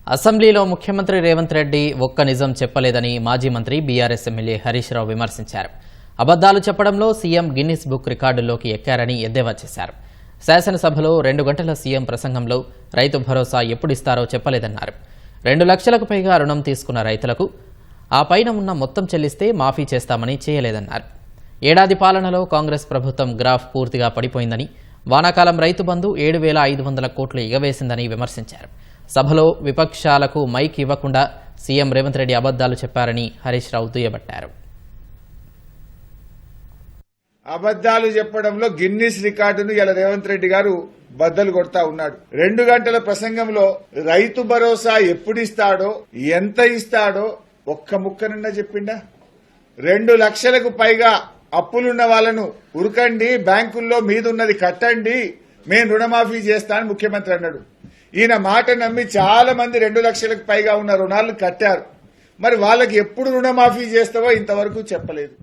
అసెంబ్లీలో ముఖ్యమంత్రి రేవంత్ రెడ్డి ఒక్క నిజం చెప్పలేదని మాజీ మంత్రి బీఆర్ఎస్ ఎమ్మెల్యే హరీష్ రావు విమర్శించారు. అబద్దాలు చెప్పడంలో సీఎం గిన్నిస్ బుక్ రికార్డుల్లోకి ఎక్కారని ఎద్దేవా చేశారు. శాసనసభలో 2 గంటల సీఎం ప్రసంగంలో రైతు భరోసా ఎప్పుడిస్తారో చెప్పలేదన్నారు. 2 లక్షలకు పైగా రుణం తీసుకున్న రైతులకు ఆ పైన ఉన్న మొత్తం చెల్లిస్తే మాఫీ చేస్తామని చేయలేదన్నారు. ఏడాది పాలనలో కాంగ్రెస్ ప్రభుత్వం గ్రాఫ్ పూర్తిగా పడిపోయిందని, వానాకాలం రైతు బంధు 7,500 కోట్లు ఎగవేసిందని విమర్శించారు. సభలో విపక్షాలకు మైక్ ఇవ్వకుండా సీఎం రేవంత్ రెడ్డి అబద్దాలు చెప్పారని హరీష్ రావు దుయ్యబట్టారు. అబద్దాలు చెప్పడంలో గిన్నిస్ రికార్డును ఇలా రేవంత్ రెడ్డి గారు బద్దలు కొడతా ఉన్నాడు. 2 గంటల ప్రసంగంలో రైతు భరోసా ఎప్పుడిస్తాడో, ఎంత ఇస్తాడో ఒక్క ముక్కనన్నా చెప్పిండా? 2 లక్షలకు పైగా అప్పులున్న వాళ్ళను ఉరకండి, బ్యాంకుల్లో మీదున్నది కట్టండి, మేము రుణమాఫీ చేస్తానని ముఖ్యమంత్రి అన్నాడు. ఈయన మాట నమ్మి చాలా మంది 2 లక్షలకు పైగా ఉన్న రుణాలను కట్టారు. మరి వాళ్ళకి ఎప్పుడు రుణమాఫీ చేస్తావో ఇంతవరకు చెప్పలేదు.